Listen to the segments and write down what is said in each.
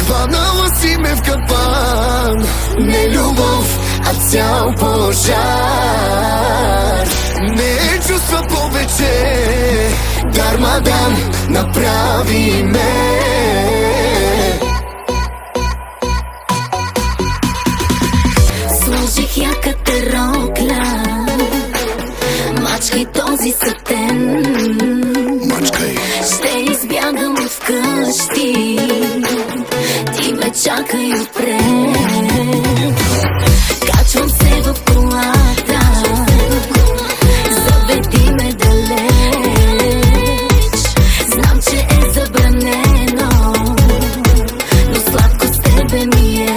Хванала си ме в капан, не любов, а цял пожар. Не чувства повече, дармадан направи ме. Сложих яката рокля, мачкай този сатен. Мачкай. Ще избягам от вкъщи, ти ме чакай отпред. Качвам се в колата, заведи ме далеч. Знам, че е забранено, но сладко с тебе ми е.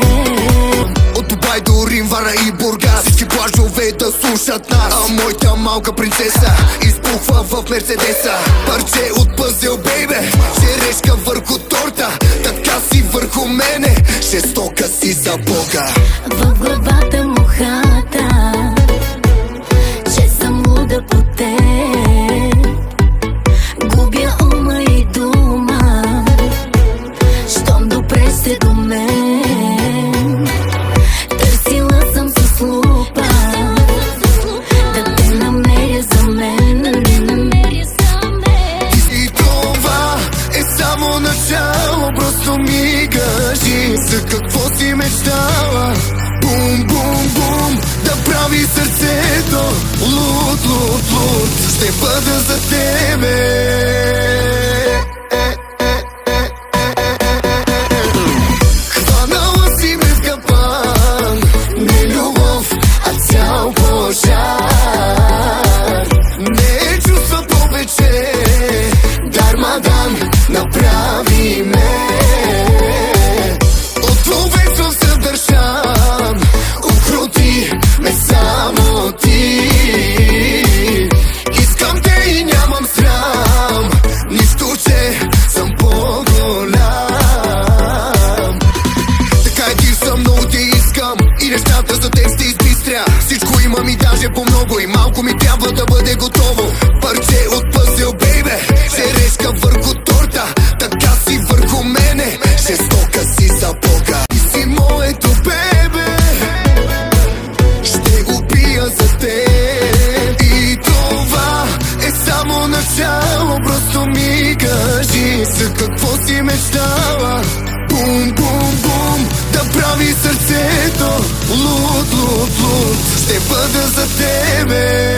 От Дубай до Рим, Вара и Бургас, всички плажове да слушат нас. А моята малка принцеса избухва в Мерцедеса. Парче от пъзел, бейбе, черешка върху торта. Така си върху мене, жестока си за Бога. В главата му хата, че съм луда по теб. Губя ума и дума, щом допреш се до мен. Търсила съм с лупа да те намеря за мен. И това е само начало, просто ми кажи за какво си мечтала. Бум, бум, бум, да прави сърцето луд, луд, луд. Ще бъда за тебе. Хванала си ме в капан, не любов, а цял пожар. Не чувства повече, дармадан направи ме. От човечом се държам, укрути ме само ти. Искам те и нямам срам, нищо, че съм по-голям. Така и ти съм, много те искам и нещата за теб ще избистря. Всичко имам и даже по-много, и малко ми трябва да бъде готово. Парче от пъзел, бейбе, черешка върху торта. Така си върху мене, жестока си за Бога. И си моето бебе, ще убия за теб. И това е само начало, просто ми кажи за какво си мечтала. Бум, бум, бум, да прави сърцето луд, луд, луд. Ще бъда за тебе.